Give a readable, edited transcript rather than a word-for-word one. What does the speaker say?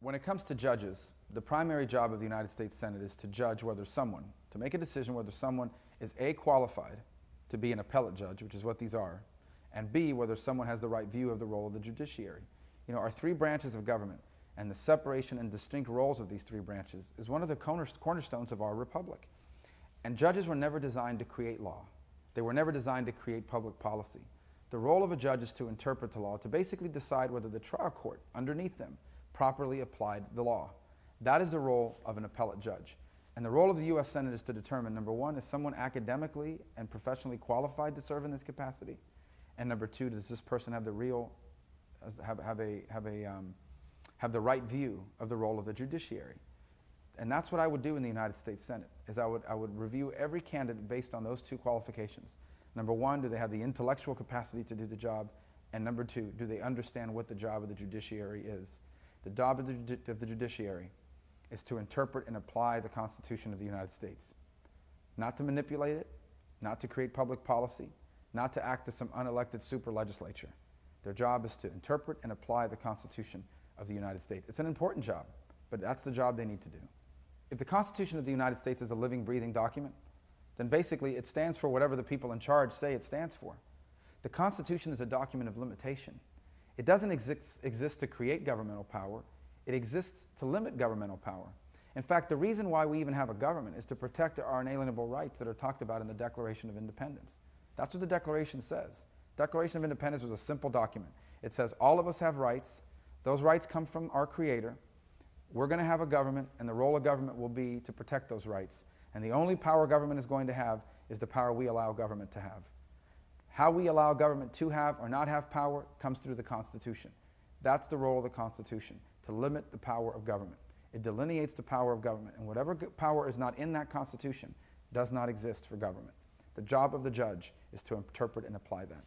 When it comes to judges, the primary job of the United States Senate is to judge whether someone, to make a decision whether someone is A, qualified to be an appellate judge, which is what these are, and B, whether someone has the right view of the role of the judiciary. You know, our three branches of government and the separation and distinct roles of these three branches is one of the cornerstones of our republic. And judges were never designed to create law. They were never designed to create public policy. The role of a judge is to interpret the law, to basically decide whether the trial court underneath them properly applied the law. That is the role of an appellate judge. And the role of the U.S. Senate is to determine, number one, is someone academically and professionally qualified to serve in this capacity? And number two, does this person have the have the right view of the role of the judiciary? And that's what I would do in the United States Senate, is I would review every candidate based on those two qualifications. Number one, do they have the intellectual capacity to do the job? And number two, do they understand what the job of the judiciary is? The job of the judiciary is to interpret and apply the Constitution of the United States. Not to manipulate it, not to create public policy, not to act as some unelected super legislature. Their job is to interpret and apply the Constitution of the United States. It's an important job, but that's the job they need to do. If the Constitution of the United States is a living, breathing document, then basically it stands for whatever the people in charge say it stands for. The Constitution is a document of limitation. It doesn't exist to create governmental power. It exists to limit governmental power. In fact, the reason why we even have a government is to protect our inalienable rights that are talked about in the Declaration of Independence. That's what the Declaration says. Declaration of Independence was a simple document. It says all of us have rights. Those rights come from our Creator. We're going to have a government, and the role of government will be to protect those rights. And the only power government is going to have is the power we allow government to have. How we allow government to have or not have power comes through the Constitution. That's the role of the Constitution, to limit the power of government. It delineates the power of government, and whatever power is not in that Constitution does not exist for government. The job of the judge is to interpret and apply that.